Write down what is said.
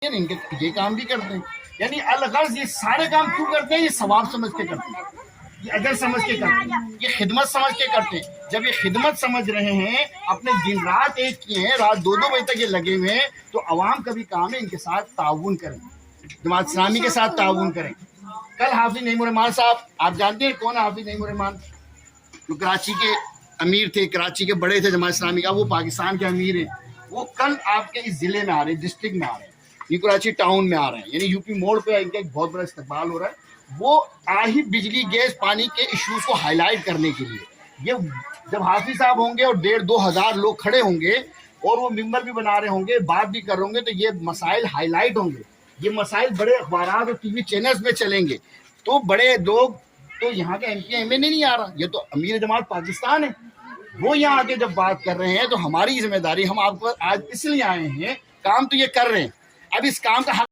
ان کے یہ کام بھی کرتے ہیں. یعنی الغرض یہ سارے کام کیوں کرتے ہیں؟ یہ ثواب سمجھ کے کرتے ہیں، یہ اجر سمجھ کے کرتے ہیں، یہ خدمت سمجھ کے کرتے ہیں. جب یہ خدمت سمجھ رہے ہیں، اپنے دن رات ایک کیے ہیں، رات 2 بجے تک یہ لگے ہوئے ہیں، تو عوام کا بھی کام ہے ان کے ساتھ تعاون کریں، جماعت اسلامی کے ساتھ تعاون کریں. کل حافظ نعیم الرحمان صاحب، آپ جانتے ہیں کون حافظ نعیم الرحمان؟ جو کراچی کے امیر تھے، کراچی کے بڑے تھے جماعت اسلامی کا، وہ پاکستان کے امیر ہیں. وہ کل آپ کے اس ضلع میں آ رہے ہیں، ڈسٹرکٹ میں آ رہے ہیں، یہ کراچی ٹاؤن میں آ رہے ہیں، یعنی یو پی موڑ پہ ان کا ایک بہت بڑا استقبال ہو رہا ہے. وہ آہی بجلی گیس پانی کے ایشوز کو ہائی لائٹ کرنے کے لیے، یہ جب حافظ صاحب ہوں گے اور 1,500-2 ہزار لوگ کھڑے ہوں گے اور وہ ممبر بھی بنا رہے ہوں گے، بات بھی کر رہے ہوں گے، تو یہ مسائل ہائی لائٹ ہوں گے، یہ مسائل بڑے اخبارات اور ٹی وی چینلز میں چلیں گے. تو بڑے لوگ، تو یہاں کا ایم پی ایم این اے نہیں آ رہا، یہ تو امیر جماعت پاکستان ہے، وہ یہاں آگے جب بات کر رہے ہیں تو ہماری ذمہ داری، ہم آپ کو آج اس لیے آئے ہیں، کام تو یہ کر رہے ہیں، اب اس کام کا حق